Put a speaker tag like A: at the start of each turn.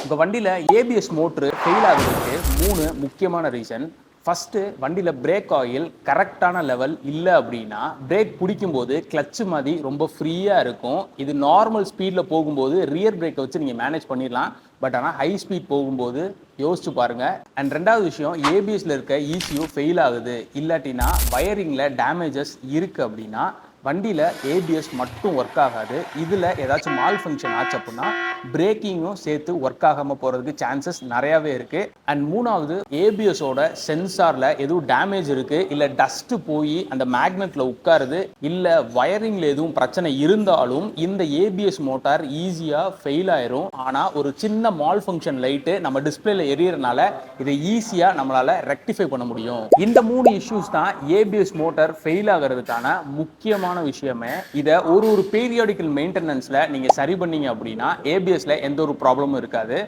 A: உங்கள் வண்டியில் ABS motor fail ஆகுறதுக்கு 3 முக்கியமான ரீசன். ஃபஸ்ட்டு, வண்டியில் பிரேக் ஆயில் கரெக்டான லெவல் இல்லை அப்படின்னா பிரேக் பிடிக்கும்போது கிளச்சு மாதிரி ரொம்ப ஃப்ரீயாக இருக்கும். இது நார்மல் ஸ்பீடில் போகும்போது ரியர் பிரேக்கை வச்சு நீங்கள் மேனேஜ் பண்ணிடலாம். பட் ஆனால் ஹை ஸ்பீட் போகும்போது யோசிச்சு பாருங்கள். அண்ட் ரெண்டாவது விஷயம், ஏபிஎஸ்ல இருக்க ECU ஃபெயில் ஆகுது இல்லாட்டினா வயரிங்கில் டேமேஜஸ் இருக்குது அப்படின்னா வண்டியில் ஏபிஎஸ் மட்டும் ஒர்க் ஆகாது. இதில் ஏதாச்சும் மால் ஃபங்க்ஷன் ஆச்சு அப்படின்னா பிரேக்கிங்கும் சேர்த்து ஒர்க் ஆகாமல் போகிறதுக்கு சான்சஸ் நிறையாவே இருக்குது. அண்ட் மூணாவது, ஏபிஎஸோட சென்சாரில் எதுவும் டேமேஜ் இருக்குது, இல்லை டஸ்ட்டு போய் அந்த மேக்னெட்டில் உட்காருது, இல்லை வயரிங்கில் எதுவும் பிரச்சனை இருந்தாலும் இந்த ஏபிஎஸ் மோட்டார் ஈஸியாக ஃபெயில் ஆயிரும். ஆனால் ஒரு சின்ன மால் ஃபங்க்ஷன் லைட்டு நம்ம டிஸ்பிளேல எரியறதுனால இதை ஈஸியாக நம்மளால் ரெக்டிஃபை பண்ண முடியும். இந்த 3 இஷ்யூஸ் தான் ஏபிஎஸ் மோட்டார் ஃபெயில் ஆகிறதுக்கான முக்கியமான விஷயமே. இதை ஒரு பீரியாடிக்கல் மெயின்டெனன்ஸ்ல நீங்க சரி பண்ணீங்க அப்படின்னா ஏபிஎஸ்ல எந்த ஒரு ப்ராப்ளமும் இருக்காது.